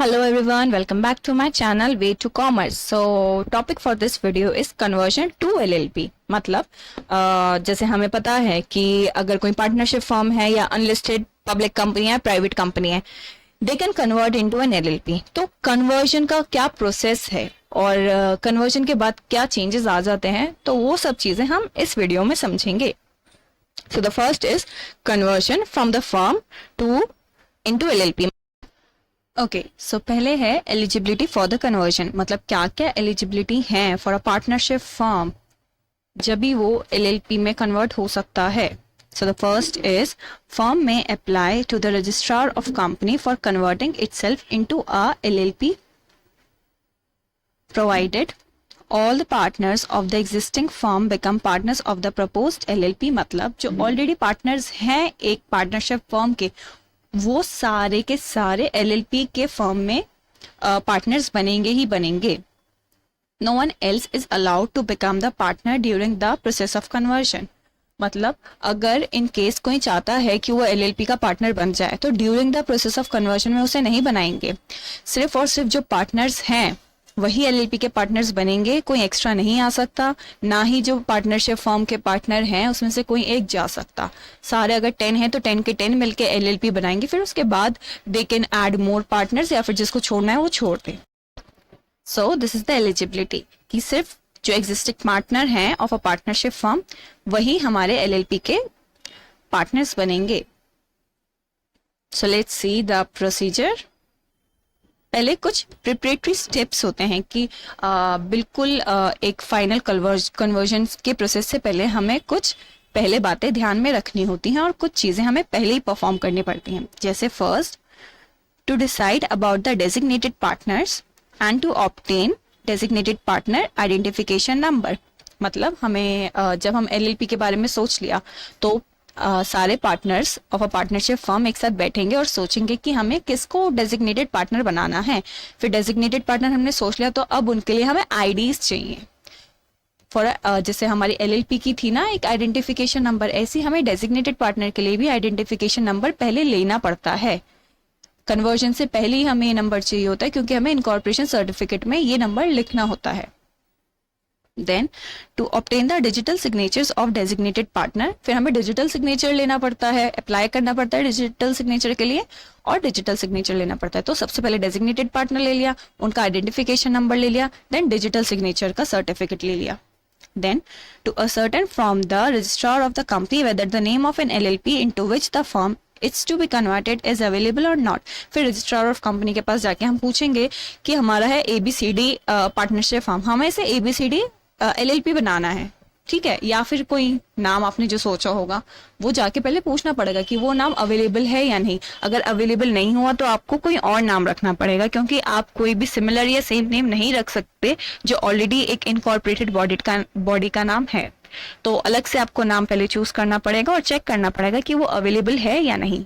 Hello everyone, welcome back to my channel Way to Commerce. So topic for this video is conversion to LLP. मतलब जैसे हमें पता है कि अगर कोई पार्टनरशिप फर्म है या अनलिस्टेड पब्लिक कंपनी है, प्राइवेट कंपनी है, they can convert into an LLP. तो कन्वर्जन का क्या प्रोसेस है और कन्वर्जन के बाद क्या चेंजेस आ जाते हैं, तो वो सब चीजें हम इस वीडियो में समझेंगे. So the first is conversion from the firm to into LLP. Okay so पहले है एलिजिबिलिटी फॉर द कन्वर्जन. मतलब क्या क्या एलिजिबिलिटी है फॉर अ पार्टनरशिप फर्म जब भी वो LLP में कन्वर्ट हो सकता है. So the first is firm में apply to the registrar of company for converting itself into a LLP provided all the partners of the existing firm become partners of the proposed LLP. मतलब जो already partners हैं एक partnership firm के, वो सारे के सारे LLP के फर्म में पार्टनर्स बनेंगे ही बनेंगे. No one else is allowed to become the partner during the process of conversion. मतलब अगर इन केस कोई चाहता है कि वो LLP का पार्टनर बन जाए तो during the process of conversion में उसे नहीं बनाएंगे. सिर्फ और सिर्फ जो पार्टनर्स हैं वही LLP के पार्टनर्स बनेंगे. कोई एक्स्ट्रा नहीं आ सकता, ना ही जो पार्टनरशिप फर्म के पार्टनर हैं उसमें से कोई एक जा सकता. सारे अगर 10 हैं तो 10 के 10 मिलके LLP बनाएंगे. फिर उसके बाद they can add more partners या फिर जिसको छोड़ना है वो छोड़ दे. So this is the eligibility कि सिर्फ जो एग्जिस्टिंग पार्टनर हैं ऑफ अ पार्टनरशिप फर्म वही हमारे LLP के पार्टनर्स बनेंगे. So let's see the procedure. पहले कुछ प्रिपरेटरी स्टेप्स होते हैं कि बिल्कुल एक फाइनल कन्वर्जन के प्रोसेस से पहले हमें कुछ पहले बातें ध्यान में रखनी होती हैं और कुछ चीज़ें हमें पहले ही परफॉर्म करनी पड़ती हैं. जैसे first, to decide about the designated partners and to obtain designated partner identification number. मतलब हमें जब हम LLP के बारे में सोच लिया तो सारे partners of a partnership firm एक साथ बैठेंगे और सोचेंगे कि हमें किसको डेजिग्नेटेड पार्टनर बनाना है. फिर डेजिग्नेटेड पार्टनर हमने सोच लिया तो अब उनके लिए हमें IDs चाहिए. फॉर जैसे हमारी LLP की थी ना एक आइडेंटिफिकेशन नंबर, ऐसी हमें डेजिग्नेटेड पार्टनर के लिए भी आइडेंटिफिकेशन नंबर पहले लेना पड़ता है. कन्वर्जन से पहले ही हमें ये नंबर चाहिए होता है क्योंकि हमें इनकॉर्पोरेशन सर्टिफिकेट में ये नंबर लिखना होता है. Then to obtain the digital signatures of designated partner. फिर हमें डिजिटल सिग्नेचर लेना पड़ता है, अप्लाई करना पड़ता है डिजिटल सिग्नेचर के लिए और डिजिटल सिग्नेचर लेना पड़ता है. तो सबसे पहले डेजिग्नेटेड पार्टनर ले लिया, उनका आइडेंटिफिकेशन नंबर ले लिया, देन डिजिटल सिग्नेचर का सर्टिफिकेट ले लिया. Then to ascertain from the registrar of the company whether the name of an LLP into which the firm it's to be converted is available or not. फिर registrar of company के पास जाके हम पूछेंगे कि हमारा है ABCD पार्टनरशिप फर्म, हमें इसे ABCD LLP बनाना है, ठीक है, या फिर कोई नाम आपने जो सोचा होगा वो जाके पहले पूछना पड़ेगा कि वो नाम अवेलेबल है या नहीं. अगर अवेलेबल नहीं हुआ तो आपको कोई और नाम रखना पड़ेगा क्योंकि आप कोई भी सिमिलर या सेम नेम नहीं रख सकते जो ऑलरेडी एक इनकॉर्पोरेटेड बॉडी का नाम है. तो अलग से आपको नाम पहले चूज करना पड़ेगा और चेक करना पड़ेगा कि वो अवेलेबल है या नहीं.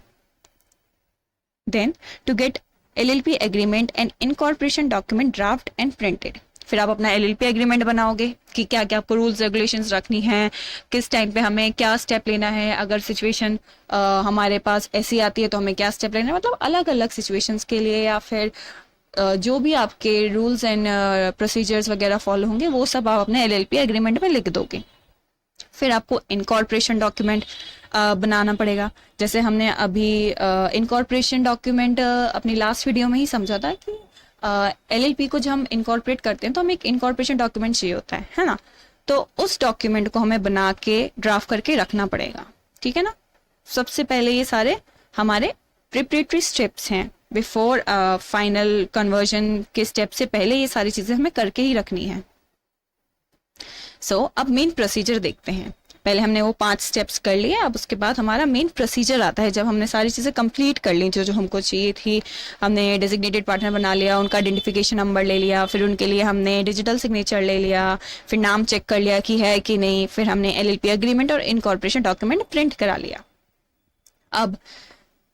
Then to get LLP agreement and incorporation document draft and printed. फिर आप अपना LLP एग्रीमेंट बनाओगे कि क्या क्या आपको रूल्स रेगुलेशंस रखनी है, किस टाइम पे हमें क्या स्टेप लेना है, अगर सिचुएशन हमारे पास ऐसी आती है तो हमें क्या स्टेप लेना है. मतलब अलग अलग सिचुएशंस के लिए या फिर जो भी आपके रूल्स एंड प्रोसीजर्स वगैरह फॉलो होंगे वो सब आप अपने LLP एग्रीमेंट में लिख दोगे. फिर आपको इनकॉर्पोरेशन डॉक्यूमेंट बनाना पड़ेगा. जैसे हमने अभी इनकॉर्पोरेशन डॉक्यूमेंट अपनी लास्ट वीडियो में ही समझा था कि LLP को जब हम इनकॉर्पोरेट करते हैं तो हमें एक इनकॉर्पोरेशन डॉक्यूमेंट चाहिए होता है ना. तो उस डॉक्यूमेंट को हमें बना के ड्राफ्ट करके रखना पड़ेगा, ठीक है ना. सबसे पहले ये सारे हमारे प्रिपरेटरी स्टेप्स हैं. बिफोर फाइनल कन्वर्जन के स्टेप से पहले ये सारी चीजें हमें करके ही रखनी है. सो अब मेन प्रोसीजर देखते हैं. पहले हमने वो 5 स्टेप्स कर लिए, अब उसके बाद हमारा मेन प्रोसीजर आता है. जब हमने सारी चीज़ें कंप्लीट कर ली जो हमको चाहिए थी, हमने डेजिग्नेटेड पार्टनर बना लिया, उनका आइडेंटिफिकेशन नंबर ले लिया, फिर उनके लिए हमने डिजिटल सिग्नेचर ले लिया, फिर नाम चेक कर लिया कि है कि नहीं, फिर हमने LLP एग्रीमेंट और इनकॉर्पोरेशन डॉक्यूमेंट प्रिंट करा लिया. अब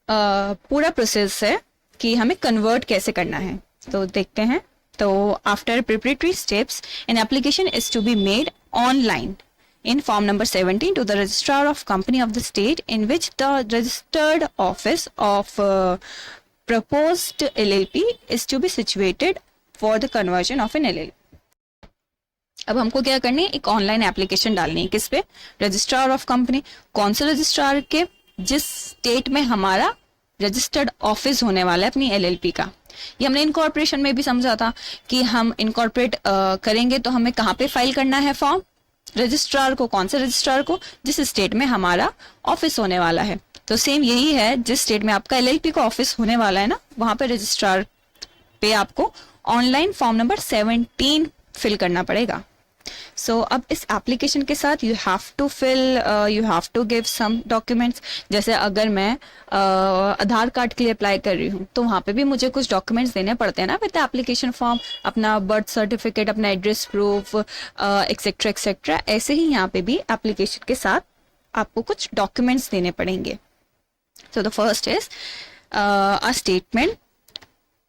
पूरा प्रोसेस है कि हमें कन्वर्ट कैसे करना है, तो देखते हैं. तो after preparatory steps an application is to be made online in form number 17 to the registrar of company of the state in which the registered office of proposed LLP is to be situated for the conversion of an LLP. अब हमको क्या करनी है, एक online application डालनी है, किस पे, रजिस्ट्रार ऑफ कंपनी। कौन से रजिस्ट्रार के, जिस स्टेट में हमारा रजिस्टर्ड ऑफिस होने वाला है अपनी LLP का। ये हमने इनकॉर्पोरेशन में भी समझा था कि हम इनकॉर्पोरेट करेंगे तो हमें कहाँ पे फाइल करना है फॉर्म, रजिस्ट्रार को। कौन से रजिस्ट्रार को, जिस स्टेट में हमारा ऑफिस होने वाला है। तो सेम यही है, जिस स्टेट में आपका LLP का ऑफिस होने वाला है ना, वहां पे रजिस्ट्रार पे आपको ऑनलाइन फॉर्म नंबर 17 फिल करना पड़ेगा। अब इस एप्लीकेशन के साथ you have to give some documents. जैसे अगर मैं आधार कार्ड के लिए अप्लाई कर रही हूँ तो वहाँ पे भी मुझे कुछ डॉक्यूमेंट्स देने पड़ते हैं ना विद एप्लीकेशन फॉर्म, अपना बर्थ सर्टिफिकेट, अपना एड्रेस प्रूफ, एक्सेट्रा एक्सेट्रा। ऐसे ही यहाँ पे भी एप्लीकेशन के साथ आपको कुछ डॉक्यूमेंट्स देने पड़ेंगे। So the first is a statement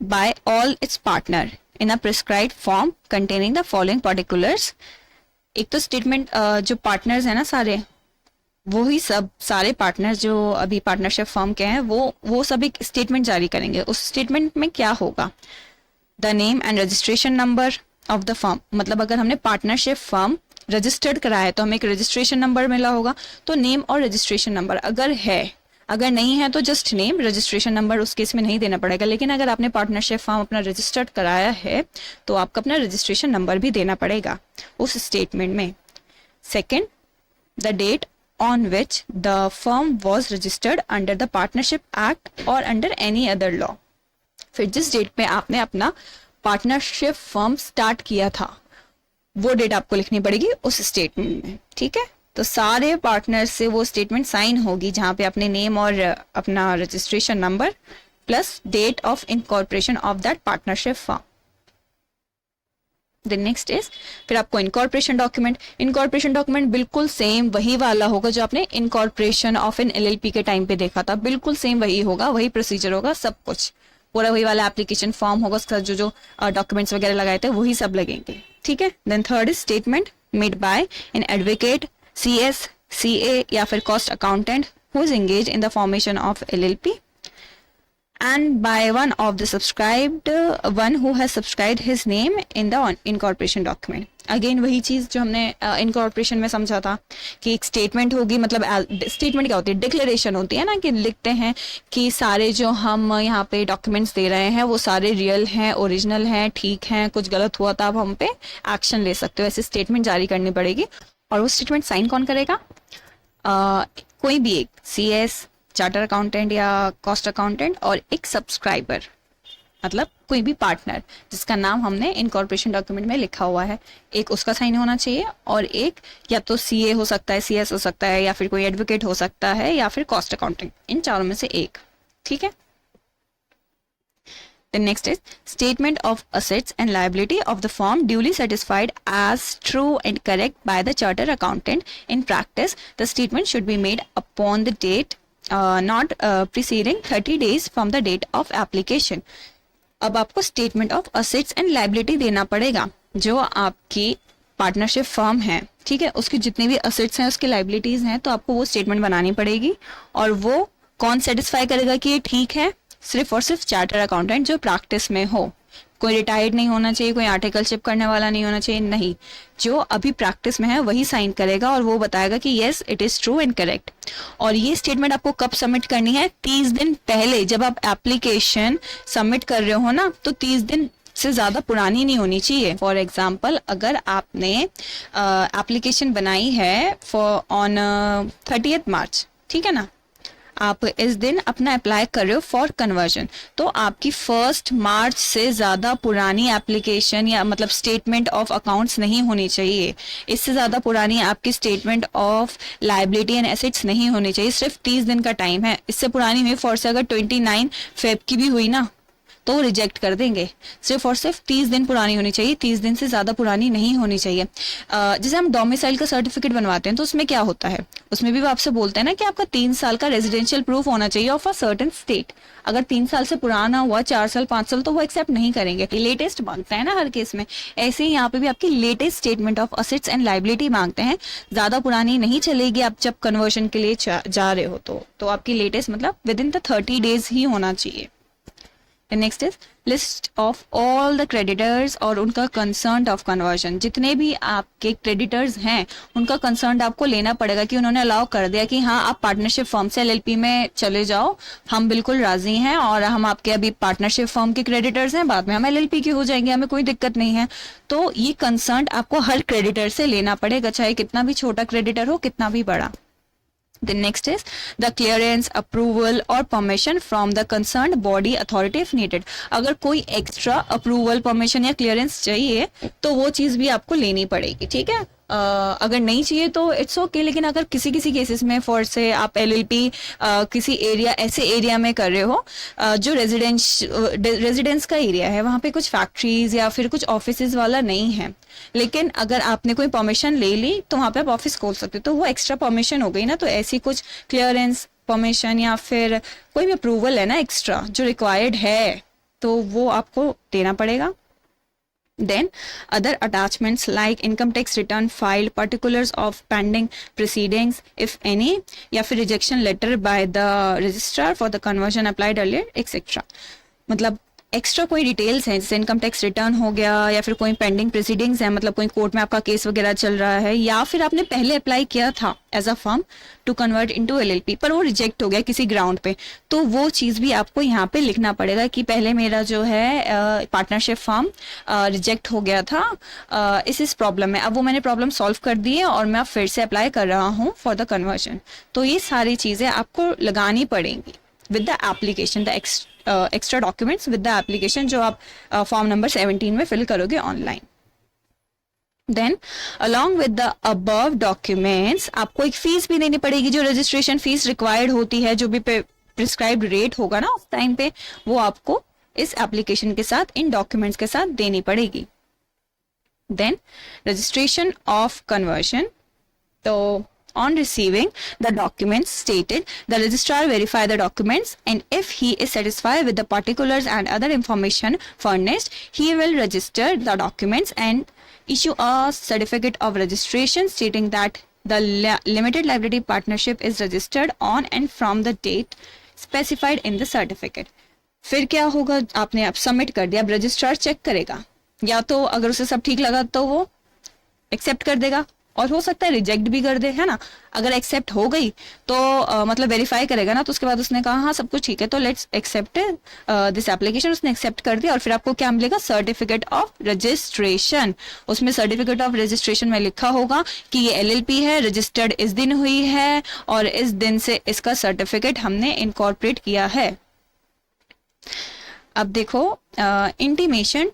by all its partner in a prescribed form containing the following particulars. एक तो स्टेटमेंट जो पार्टनर्स है ना सारे, वो ही सब सारे पार्टनर्स जो अभी पार्टनरशिप फर्म के हैं वो सब एक स्टेटमेंट जारी करेंगे। उस स्टेटमेंट में क्या होगा, the name and registration number of the firm. मतलब अगर हमने पार्टनरशिप फर्म रजिस्टर्ड कराया है तो हमें एक रजिस्ट्रेशन नंबर मिला होगा, तो नेम और रजिस्ट्रेशन नंबर अगर है, अगर नहीं है तो जस्ट नेम, रजिस्ट्रेशन नंबर उस केस में नहीं देना पड़ेगा। लेकिन अगर आपने पार्टनरशिप फॉर्म अपना रजिस्टर्ड कराया है तो आपको अपना रजिस्ट्रेशन नंबर भी देना पड़ेगा उस स्टेटमेंट में। Second, the date on which the firm was registered under the partnership act और अंडर एनी अदर लॉ। फिर जिस डेट पे आपने अपना पार्टनरशिप फर्म स्टार्ट किया था वो डेट आपको लिखनी पड़ेगी उस स्टेटमेंट में। ठीक है, तो सारे पार्टनर से वो स्टेटमेंट साइन होगी जहां पे अपने नेम और अपना registration number plus date of incorporation of that partnership firm. The next is, फिर आपको इनकॉर्पोरेशन डॉक्यूमेंट बिल्कुल सेम वही वाला होगा जो आपने इनकॉर्पोरेशन ऑफ एन LLP के टाइम पे देखा था। बिल्कुल सेम वही होगा, वही प्रोसीजर होगा, सब कुछ पूरा वही वाला एप्लीकेशन फॉर्म होगा, उसका जो डॉक्यूमेंट्स वगैरह लगाए थे वही सब लगेंगे। ठीक है, then third is statement made by an advocate, CS, CA या फिर cost accountant who is engaged in the formation of LLP and by one of the subscribed one who has subscribed his name in the incorporation document. Again वही चीज जो हमने incorporation में समझा था कि एक स्टेटमेंट होगी, मतलब स्टेटमेंट क्या होती है, डिक्लेरेशन होती है ना, कि लिखते हैं कि सारे जो हम यहाँ पे डॉक्यूमेंट्स दे रहे हैं वो सारे रियल हैं, ओरिजिनल हैं, ठीक हैं, कुछ गलत हुआ था अब हम पे एक्शन ले सकते हो, ऐसे स्टेटमेंट जारी करनी पड़ेगी। और वो स्टेटमेंट साइन कौन करेगा, कोई भी एक CS, चार्टर अकाउंटेंट या कॉस्ट अकाउंटेंट और एक सब्सक्राइबर, मतलब कोई भी पार्टनर जिसका नाम हमने इनकॉर्पोरेशन डॉक्यूमेंट में लिखा हुआ है, एक उसका साइन होना चाहिए और एक या तो CA हो सकता है, CS हो सकता है या फिर कोई एडवोकेट हो सकता है या फिर कॉस्ट अकाउंटेंट, इन चारों में से एक। ठीक है, The next is statement of assets and liability of the firm duly satisfied as true and correct by the charter accountant. In practice, the statement should be made upon the date not preceding 30 days from the date of application. अब आपको statement of assets and liability देना पड़ेगा। जो आपकी partnership firm है, ठीक है, उसकी जितनी भी असेट्स हैं, उसकी लाइबिलिटीज हैं, तो आपको वो स्टेटमेंट बनानी पड़ेगी। और वो कौन सेटिस्फाई करेगा कि ये ठीक है, सिर्फ और सिर्फ चार्टर अकाउंटेंट जो प्रैक्टिस में हो। कोई रिटायर्ड नहीं होना चाहिए, कोई आर्टिकलशिप करने वाला नहीं होना चाहिए, नहीं, जो अभी प्रैक्टिस में है वही साइन करेगा और वो बताएगा कि yes it is true and correct. और ये स्टेटमेंट आपको कब सबमिट करनी है, 30 दिन पहले। जब आप एप्लीकेशन सबमिट कर रहे हो ना, तो 30 दिन से ज्यादा पुरानी नहीं होनी चाहिए। फॉर एग्जाम्पल, अगर आपने एप्लीकेशन बनाई है ऑन 30th मार्च, ठीक है ना, आप इस दिन अपना अप्लाई कर रहे हो फॉर कन्वर्जन, तो आपकी 1 मार्च से ज्यादा पुरानी एप्लीकेशन या मतलब स्टेटमेंट ऑफ अकाउंट्स नहीं होनी चाहिए। इससे ज्यादा पुरानी आपकी statement of liability and assets नहीं होनी चाहिए। सिर्फ 30 दिन का टाइम है, इससे पुरानी हुई फॉर से अगर 29 फेब की भी हुई ना तो रिजेक्ट कर देंगे। सिर्फ और सिर्फ 30 दिन पुरानी होनी चाहिए, 30 दिन से ज्यादा पुरानी नहीं होनी चाहिए। जैसे हम डोमिसाइल का सर्टिफिकेट बनवाते हैं तो उसमें क्या होता है, उसमें भी वो आपसे बोलते हैं ना कि आपका 3 साल का रेजिडेंशियल प्रूफ होना चाहिए ऑफ अ सर्टेन स्टेट। अगर 3 साल से पुराना हुआ, 4 साल 5 साल, तो वो एक्सेप्ट नहीं करेंगे। लेटेस्ट मांगता है ना हर केस में, ऐसे ही यहाँ पे भी आपकी latest statement of assets and liability मांगते हैं। ज्यादा पुरानी नहीं चलेगी, आप जब कन्वर्जन के लिए जा रहे हो तो आपकी लेटेस्ट मतलब विद इन द 30 डेज ही होना चाहिए। Next is list of all the creditors और उनका कंसर्न ऑफ कन्वर्जन। जितने भी आपके क्रेडिटर्स हैं उनका कंसर्न आपको लेना पड़ेगा कि उन्होंने अलाउ कर दिया कि हाँ आप पार्टनरशिप फर्म से एलएलपी में चले जाओ, हम बिल्कुल राजी हैं और हम आपके अभी पार्टनरशिप फर्म के क्रेडिटर्स हैं, बाद में हम एलएलपी के हो जाएंगे, हमें कोई दिक्कत नहीं है। तो ये कंसर्न आपको हर क्रेडिटर से लेना पड़ेगा, चाहे कितना भी छोटा क्रेडिटर हो कितना भी बड़ा। The next is the clearance, approval or permission from the concerned body authority if needed. अगर कोई एक्स्ट्रा अप्रूवल, परमिशन या क्लियरेंस चाहिए तो वो चीज़ भी आपको लेनी पड़ेगी, ठीक है। अगर नहीं चाहिए तो इट्स ओके, लेकिन अगर किसी किसी केसेस में फॉर से आप एलएलपी किसी एरिया, ऐसे एरिया में कर रहे हो जो रेजिडेंस का एरिया है, वहाँ पे कुछ फैक्ट्रीज या फिर कुछ ऑफिसेज वाला नहीं है, लेकिन अगर आपने कोई परमिशन ले ली तो वहाँ पे आप ऑफिस खोल सकते हो, तो वो एक्स्ट्रा परमिशन हो गई ना। तो ऐसी कुछ क्लियरेंस, परमिशन या फिर कोई भी अप्रूवल है ना एक्स्ट्रा जो रिक्वायर्ड है, तो वो आपको देना पड़ेगा। Then other attachments like income tax return filed, particulars of pending proceedings if any, या फिर rejection letter by the registrar for the conversion applied earlier etc. मतलब एक्स्ट्रा कोई डिटेल्स हैं, जैसे इनकम टैक्स रिटर्न हो गया या फिर कोई पेंडिंग प्रोसीडिंग्स है, मतलब कोई कोर्ट में आपका केस वगैरह चल रहा है, या फिर आपने पहले अप्लाई किया था as a firm to convert into LLP पर वो रिजेक्ट हो गया किसी ग्राउंड पे, तो वो चीज़ भी आपको यहाँ पे लिखना पड़ेगा कि पहले मेरा जो है पार्टनरशिप फर्म रिजेक्ट हो गया था इस प्रॉब्लम में, अब वो मैंने प्रॉब्लम सॉल्व कर दी है और मैं फिर से अप्लाई कर रहा हूँ फॉर द कन्वर्जन। तो ये सारी चीज़ें आपको लगानी पड़ेंगी with the application, the extra documents with the application जो आप फॉर्म नंबर 17 में फिल करोगे online. Then along with the above documents आपको एक फीस भी देनी पड़ेगी, जो रजिस्ट्रेशन फीस रिक्वायर्ड होती है, जो भी प्रिस्क्राइब्ड रेट होगा ना उस टाइम पे, वो आपको इस एप्लीकेशन के साथ, इन डॉक्यूमेंट्स के साथ देनी पड़ेगी। देन रजिस्ट्रेशन ऑफ कन्वर्शन, तो on receiving the documents stated, the registrar verify the documents and if he is satisfied with the particulars and other information furnished, he will register the documents and issue a certificate of registration stating that the limited liability partnership is registered on and from the date specified in the certificate. फिर क्या होगा, आपने अब submit कर दिया, अब registrar check करेगा, या तो अगर उसे सब ठीक लगा तो वो एक्सेप्ट कर देगा और हो सकता है रिजेक्ट भी कर दे, है ना। अगर एक्सेप्ट हो गई तो मतलब वेरीफाई करेगा ना, तो उसके बाद उसने कहा हाँ सब कुछ ठीक है तो लेट्स एक्सेप्ट दिस एप्लीकेशन, उसने एक्सेप्ट कर दिया और फिर आपको क्या मिलेगा, सर्टिफिकेट ऑफ रजिस्ट्रेशन। उसमें सर्टिफिकेट ऑफ रजिस्ट्रेशन में लिखा होगा कि ये एलएलपी है, रजिस्टर्ड इस दिन हुई है और इस दिन से इसका सर्टिफिकेट हमने इनकॉर्पोरेट किया है। अब देखो intimation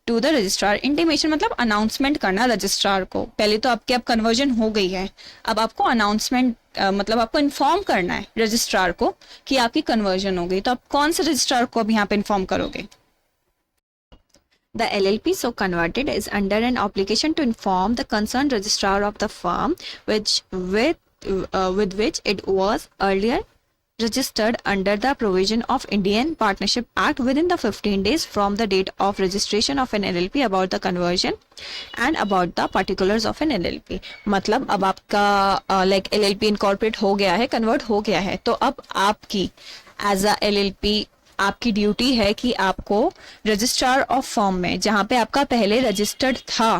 to the registrar. Intimation मतलब अनाउंसमेंट करना रजिस्ट्रार को। पहले तो आपकी अब कन्वर्जन हो गई है, अब आपको अनाउंसमेंट मतलब आपको इन्फॉर्म करना है रजिस्ट्रार को कि आपकी कन्वर्जन हो गई। तो आप कौन से रजिस्ट्रार को अब यहाँ पे इन्फॉर्म करोगे? The LLP so converted is under an obligation to inform the concerned registrar of the firm with which it was earlier registered under the provision of Indian Partnership Act within the 15 days from the date of registration of an LLP about the conversion and about the particulars of an LLP। मतलब अब आपका like LLP incorporate हो गया है, convert हो गया है, तो अब आपकी as a LLP आपकी ड्यूटी है कि आपको रजिस्ट्रार ऑफ फर्म में, जहाँ पे आपका पहले रजिस्टर्ड था,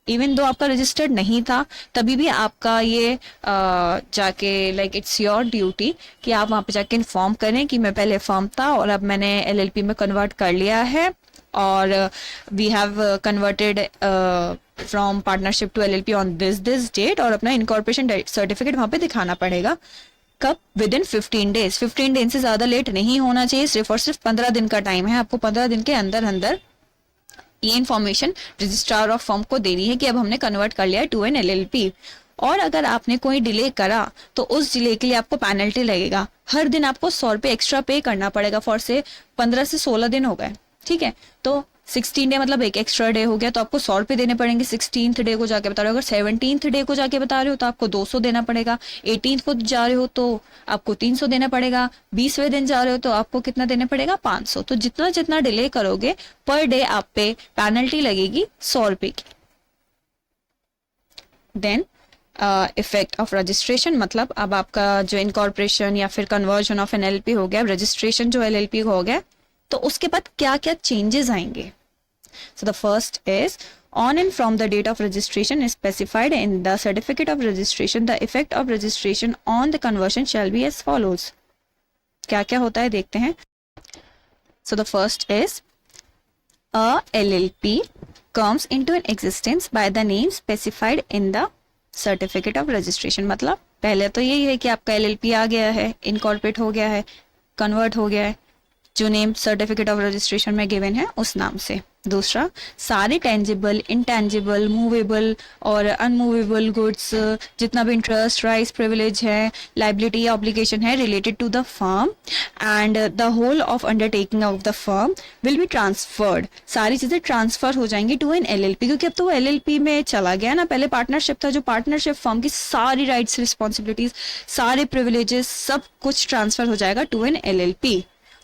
इवन दो आपका रजिस्टर्ड नहीं था, तभी भी आपका ये जाके लाइक इट्स योर ड्यूटी कि आप वहाँ पे जाके इन्फॉर्म करें कि मैं पहले फर्म था और अब मैंने एलएलपी में कन्वर्ट कर लिया है और we have converted from partnership to LLP on this date, और अपना इनकॉर्पोरेशन सर्टिफिकेट वहाँ पे दिखाना पड़ेगा। कब? With in 15 days. 15 दिन से ज्यादा लेट नहीं होना चाहिए, सिर्फ और सिर्फ 15 दिन का टाइम है आपको। 15 दिन के अंदर अंदर ये इन्फॉर्मेशन रजिस्ट्रार ऑफ फर्म को देनी है कि अब हमने कन्वर्ट कर लिया है टू एन एलएलपी। और अगर आपने कोई डिले करा तो उस डिले के लिए आपको पेनल्टी लगेगा। हर दिन आपको 100 रुपये एक्स्ट्रा पे करना पड़ेगा। फॉर से 15 से 16 दिन हो गए, ठीक है, तो 16 डे मतलब एक एक्स्ट्रा डे हो गया, तो आपको 100 रुपये देने पड़ेंगे। 16th डे को जाके बता रहे हो, अगर 17th डे को जाके बता रहे हो तो आपको 200 देना पड़ेगा। 18th को जा रहे हो तो आपको 300 देना पड़ेगा। 20वें दिन जा रहे हो तो आपको कितना देना पड़ेगा? 500। तो जितना जितना डिले करोगे पर डे आप पे पेनल्टी लगेगी 100 रुपये की। देन इफेक्ट ऑफ रजिस्ट्रेशन, मतलब अब आपका जो इनकॉर्पोरेशन या फिर कन्वर्जन ऑफ एन एलएलपी हो गया, रजिस्ट्रेशन जो एलएलपी हो गया, तो उसके बाद क्या क्या चेंजेस आएंगे. So the first is, on and from the date of registration is specified in the certificate of registration. The effect of registration on the conversion shall be as follows. क्या क्या होता है देखते हैं. So the first is, a LLP comes into an existence by the name specified in the certificate of registration. मतलब पहले तो यही है कि आपका LLP आ गया है, इनकॉर्पोरेट हो गया है, कन्वर्ट हो गया है, जो नेम सर्टिफिकेट ऑफ रजिस्ट्रेशन में गिवन है उस नाम से. दूसरा, सारे टेंजिबल, इंटेंजिबल, मूवेबल और अनमूवेबल गुड्स, जितना भी इंटरेस्ट, राइट्स, प्रिविलेज है, लाइबिलिटी या ऑब्लिगेशन है related to the firm and the whole of undertaking of the firm will be transferred. सारी चीजें ट्रांसफर हो जाएंगी टू एन LLP, क्योंकि अब तो LLP में चला गया ना. पहले पार्टनरशिप था, जो पार्टनरशिप फर्म की सारी राइट्स, रिस्पॉन्सिबिलिटीज, सारे प्रिविलेजेस, सब कुछ ट्रांसफर हो जाएगा टू एन LLP.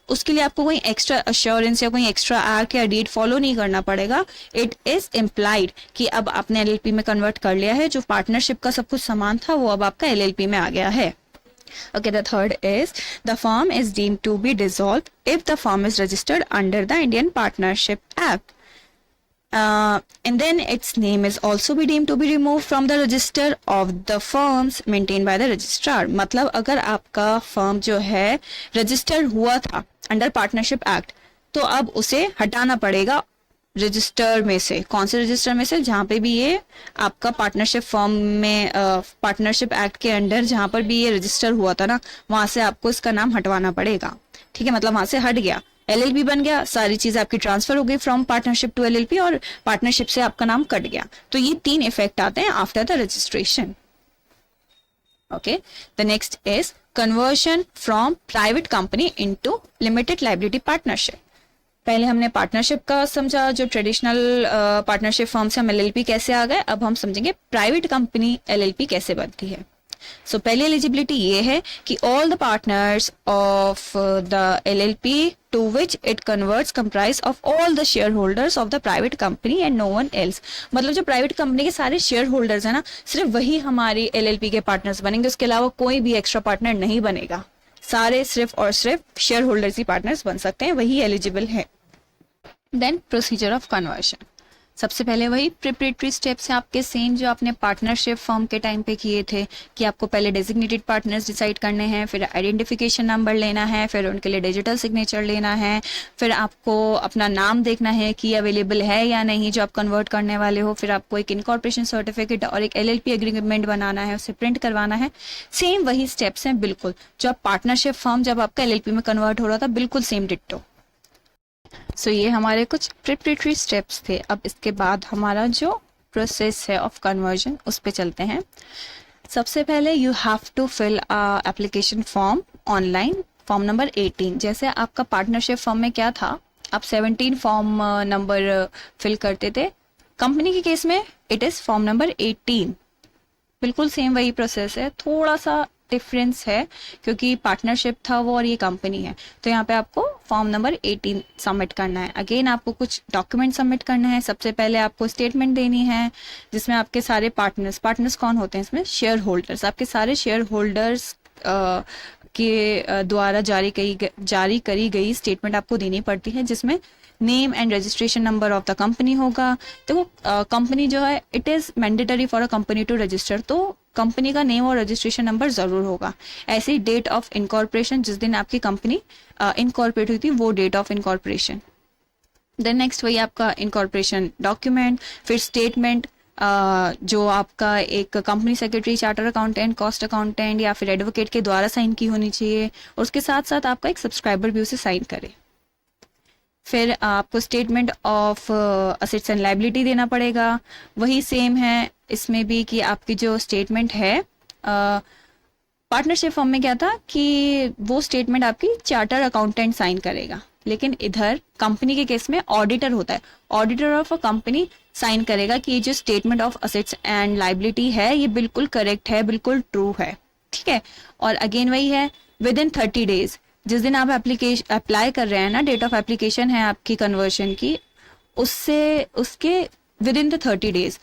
उसके लिए आपको कोई एक्स्ट्रा अश्योरेंस या कोई एक्स्ट्रा एक्ट या डीड फॉलो नहीं करना पड़ेगा. इट इज इम्प्लाइड कि अब आपने LLP में कन्वर्ट कर लिया है, जो पार्टनरशिप का सब कुछ सामान था वो अब आपका LLP में आ गया है. Okay, the third is, the firm is deemed to be dissolved if the firm is registered under the Indian Partnership Act. And then its name is also be deemed to be removed from the register of the firms maintained by the registrar. मतलब अगर आपका firm जो है register हुआ था under partnership act, तो अब उसे हटाना पड़ेगा रजिस्टर में से. कौन से रजिस्टर में से? जहाँ पे भी ये आपका पार्टनरशिप फर्म में पार्टनरशिप एक्ट के अंडर जहाँ पर भी ये रजिस्टर हुआ था ना, वहां से आपको इसका नाम हटवाना पड़ेगा. ठीक है, मतलब वहां से हट गया, LLP बन गया, सारी चीज आपकी ट्रांसफर हो गई फ्रॉम पार्टनरशिप टू LLP और पार्टनरशिप से आपका नाम कट गया. तो ये 3 इफेक्ट आते हैं after the registration. Okay, the next is conversion from private company into limited liability partnership. पहले हमने पार्टनरशिप का समझा, जो ट्रेडिशनल पार्टनरशिप फर्म से हम LLP कैसे आ गए. अब हम समझेंगे प्राइवेट कंपनी LLP कैसे बनती है. सो पहली एलिजिबिलिटी ये है कि all the partners of the LLP to which it converts comprise of all the share holders of the private company and no one else. मतलब जो प्राइवेट कंपनी के सारे शेयर होल्डर्स है ना, सिर्फ वही हमारी LLP के पार्टनर्स बनेंगे, उसके अलावा कोई भी एक्स्ट्रा पार्टनर नहीं बनेगा. सारे सिर्फ और सिर्फ शेयर होल्डर्स ही पार्टनर्स बन सकते हैं, वही एलिजिबल है. Then procedure of conversion. सबसे पहले वही प्रिपरेटरी स्टेप्स हैं आपके सेम जो आपने पार्टनरशिप फर्म के टाइम पे किए थे, कि आपको पहले डेजिग्नेटेड पार्टनर्स डिसाइड करने हैं, फिर आइडेंटिफिकेशन नंबर लेना है, फिर उनके लिए डिजिटल सिग्नेचर लेना है, फिर आपको अपना नाम देखना है कि अवेलेबल है या नहीं जो आप कन्वर्ट करने वाले हो, फिर आपको एक इनकॉर्पोरेशन सर्टिफिकेट और एक LLP एग्रीमेंट बनाना है, उसे प्रिंट करवाना है. सेम वही स्टेप्स हैं बिल्कुल जो आप पार्टनरशिप फर्म जब आपका LLP में कन्वर्ट हो रहा था, बिल्कुल सेम डिट्टो. सो ये हमारे कुछ प्रिपरेटरी स्टेप्स थे. अब इसके बाद हमारा जो प्रोसेस है ऑफ कन्वर्जन उस पे चलते हैं. सबसे पहले you have to fill application form online, form number 18. जैसे आपका पार्टनरशिप फॉर्म में क्या था, आप 17 फॉर्म नंबर फिल करते थे. कंपनी के केस में इट इज फॉर्म नंबर 18. बिल्कुल सेम वही प्रोसेस है, थोड़ा सा डिफरेंस है क्योंकि पार्टनरशिप था वो और ये कंपनी है. तो यहाँ पे आपको फॉर्म नंबर 18 सबमिट करना है. अगेन आपको कुछ डॉक्यूमेंट सबमिट करना है. सबसे पहले आपको स्टेटमेंट देनी है जिसमें आपके सारे पार्टनर्स कौन होते हैं इसमें? Share holders. आपके सारे शेयर होल्डर्स के द्वारा जारी करी गई स्टेटमेंट आपको देनी पड़ती है, जिसमें name and registration number of the company होगा. तो कंपनी जो है it is mandatory for a company to register, तो कंपनी का नेम और रजिस्ट्रेशन नंबर जरूर होगा. ऐसे ही डेट ऑफ इनकॉर्पोरेशन, जिस दिन आपकी कंपनी इनकॉर्पोरेट हुई थी वो date of incorporation. Then next वही आपका इनकॉर्पोरेशन डॉक्यूमेंट, फिर स्टेटमेंट जो आपका एक company secretary, charter accountant, cost accountant या फिर एडवोकेट के द्वारा साइन की होनी चाहिए, और उसके साथ साथ आपका एक सब्सक्राइबर भी उसे साइन करे. फिर आपको statement of assets and liability देना पड़ेगा. वही सेम है इसमें भी कि आपकी जो स्टेटमेंट है, पार्टनरशिप फर्म में क्या था कि वो स्टेटमेंट आपकी चार्टर अकाउंटेंट साइन करेगा, लेकिन इधर कंपनी के केस में ऑडिटर होता है. Auditor of a company sign करेगा कि ये जो statement of assets and liability है ये बिल्कुल करेक्ट है, बिल्कुल ट्रू है. ठीक है, और अगेन वही है विद इन 30 डेज, जिस दिन आप अप्लाई कर रहे हैं ना, डेट ऑफ एप्लीकेशन है आपकी कन्वर्शन की, उसके विद इन द 30 डेज,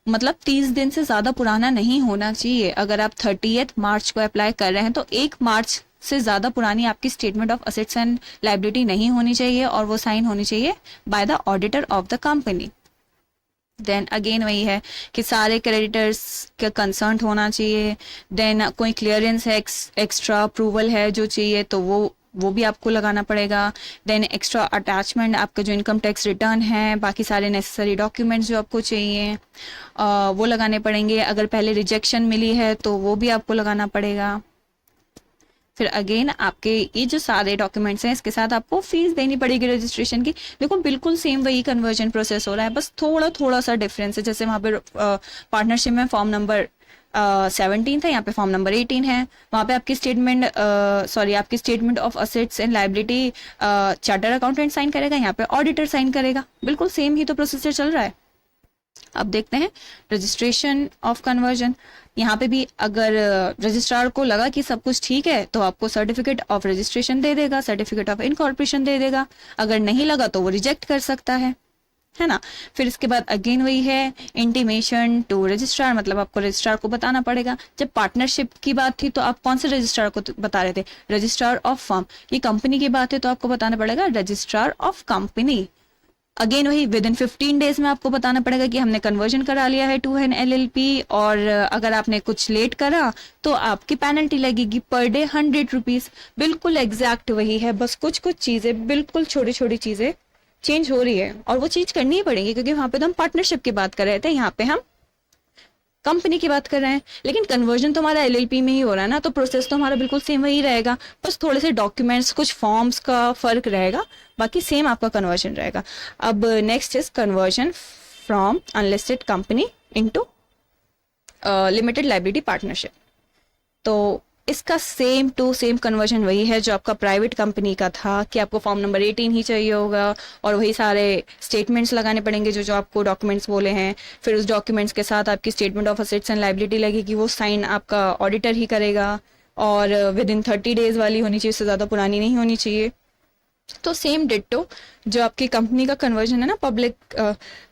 मतलब 30 दिन से ज्यादा पुराना नहीं होना चाहिए. अगर आप 30 मार्च को अप्लाई कर रहे हैं तो 1 मार्च से ज़्यादा पुरानी आपकी statement of assets and liability नहीं होनी चाहिए और वो साइन होनी चाहिए by the auditor of the company. Then again वही है कि सारे क्रेडिटर्स का कंसर्न होना चाहिए। देन कोई क्लियरेंस है, एक्स्ट्रा अप्रूवल है जो चाहिए तो वो भी आपको लगाना पड़ेगा। देन एक्स्ट्रा अटैचमेंट आपका जो इनकम टैक्स रिटर्न है, बाकी सारे नेसेसरी डॉक्यूमेंट्स जो आपको चाहिए वो लगाने पड़ेंगे। अगर पहले रिजेक्शन मिली है तो वो भी आपको लगाना पड़ेगा। फिर अगेन आपके ये जो सारे डॉक्यूमेंट्स हैं इसके साथ आपको फीस देनी पड़ेगी रजिस्ट्रेशन की। देखो बिल्कुल सेम वही कन्वर्जन प्रोसेस हो रहा है, बस थोड़ा थोड़ा सा डिफरेंस है। जैसे वहाँ पे पार्टनरशिप में फॉर्म नंबर 17 था, यहाँ पे फॉर्म नंबर 18 है। वहाँ पे आपकी आपकी statement of assets and liability charter accountant sign करेगा, यहाँ पे ऑडिटर साइन करेगा। बिल्कुल सेम ही तो प्रोसीजर चल रहा है। अब देखते हैं रजिस्ट्रेशन ऑफ कन्वर्जन। यहाँ पे भी अगर रजिस्ट्रार को लगा कि सब कुछ ठीक है तो आपको सर्टिफिकेट ऑफ रजिस्ट्रेशन दे देगा, सर्टिफिकेट ऑफ इनकॉर्पोरेशन दे देगा। अगर नहीं लगा तो वो रिजेक्ट कर सकता है ना। फिर इसके बाद अगेन वही है इंटीमेशन टू रजिस्ट्रार, मतलब आपको रजिस्ट्रार को बताना पड़ेगा। जब पार्टनरशिप की बात थी तो आप कौन से रजिस्ट्रार को बता रहे थे? Registrar of firm. ये कंपनी की बात है तो आपको बताना पड़ेगा रजिस्ट्रार ऑफ कंपनी। अगेन वही विद इन 15 डेज में आपको बताना पड़ेगा कि हमने कन्वर्जन करा लिया है टू एन LLP। और अगर आपने कुछ लेट करा तो आपकी पेनल्टी लगेगी पर डे 100 रुपीज। बिल्कुल एग्जैक्ट वही है, बस कुछ कुछ चीजें, बिल्कुल छोटी छोटी चीजें चेंज हो रही है और वो चीज करनी ही पड़ेगी क्योंकि वहां पे तो हम पार्टनरशिप की बात कर रहे थे, यहाँ पे हम कंपनी की बात कर रहे हैं। लेकिन कन्वर्जन तो हमारा LLP में ही हो रहा है ना, तो प्रोसेस तो हमारा बिल्कुल सेम वही रहेगा, बस थोड़े से डॉक्यूमेंट्स कुछ फॉर्म्स का फर्क रहेगा, बाकी सेम आपका कन्वर्जन रहेगा। अब next is conversion from unlisted company into limited liability partnership. तो इसका सेम टू सेम कन्वर्जन वही है जो आपका प्राइवेट कंपनी का था कि आपको फॉर्म नंबर 18 ही चाहिए होगा और वही सारे स्टेटमेंट्स लगाने पड़ेंगे जो आपको डॉक्यूमेंट्स बोले हैं। फिर उस डॉक्यूमेंट्स के साथ आपकी statement of assets and liability लगेगी, वो साइन आपका ऑडिटर ही करेगा और विद इन 30 डेज वाली होनी चाहिए, उससे ज़्यादा पुरानी नहीं होनी चाहिए। तो सेम डिट्टो जो आपकी कंपनी का कन्वर्जन है ना पब्लिक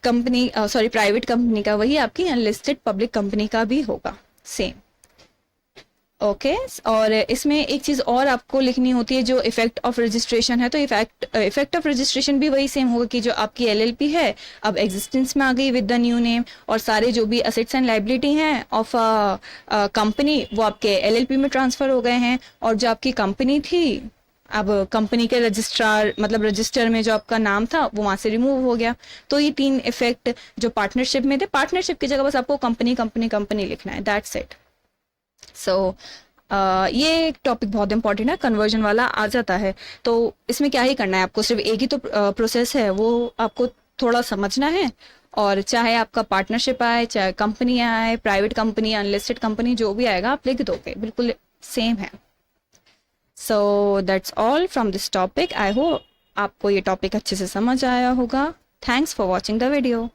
कंपनी प्राइवेट कंपनी का, वही आपकी अनलिस्टेड पब्लिक कंपनी का भी होगा सेम। ओके और इसमें एक चीज़ और आपको लिखनी होती है जो इफेक्ट ऑफ रजिस्ट्रेशन है। तो इफेक्ट ऑफ रजिस्ट्रेशन भी वही सेम होगा कि जो आपकी LLP है अब एग्जिस्टेंस में आ गई विद द न्यू नेम, और सारे जो भी असेट्स एंड लायबिलिटी हैं ऑफ कंपनी वो आपके LLP में ट्रांसफर हो गए हैं। और जो आपकी कंपनी थी अब कंपनी के रजिस्ट्रार मतलब रजिस्टर में जो आपका नाम था वो वहाँ से रिमूव हो गया। तो ये 3 इफेक्ट जो पार्टनरशिप में थे, पार्टनरशिप की जगह बस आपको कंपनी कंपनी कंपनी लिखना है, दैट्स इट। सो ये एक टॉपिक बहुत इंपॉर्टेंट है, कन्वर्जन वाला आ जाता है। तो इसमें क्या ही करना है आपको, सिर्फ एक ही तो प्रोसेस है, वो आपको थोड़ा समझना है। और चाहे आपका पार्टनरशिप आए, चाहे कंपनी आए, प्राइवेट कंपनी, अनलिस्टेड कंपनी, जो भी आएगा आप लिख दोगे, बिल्कुल सेम है। So that's all from this topic. I hope आपको ये टॉपिक अच्छे से समझ आया होगा। Thanks for watching the video.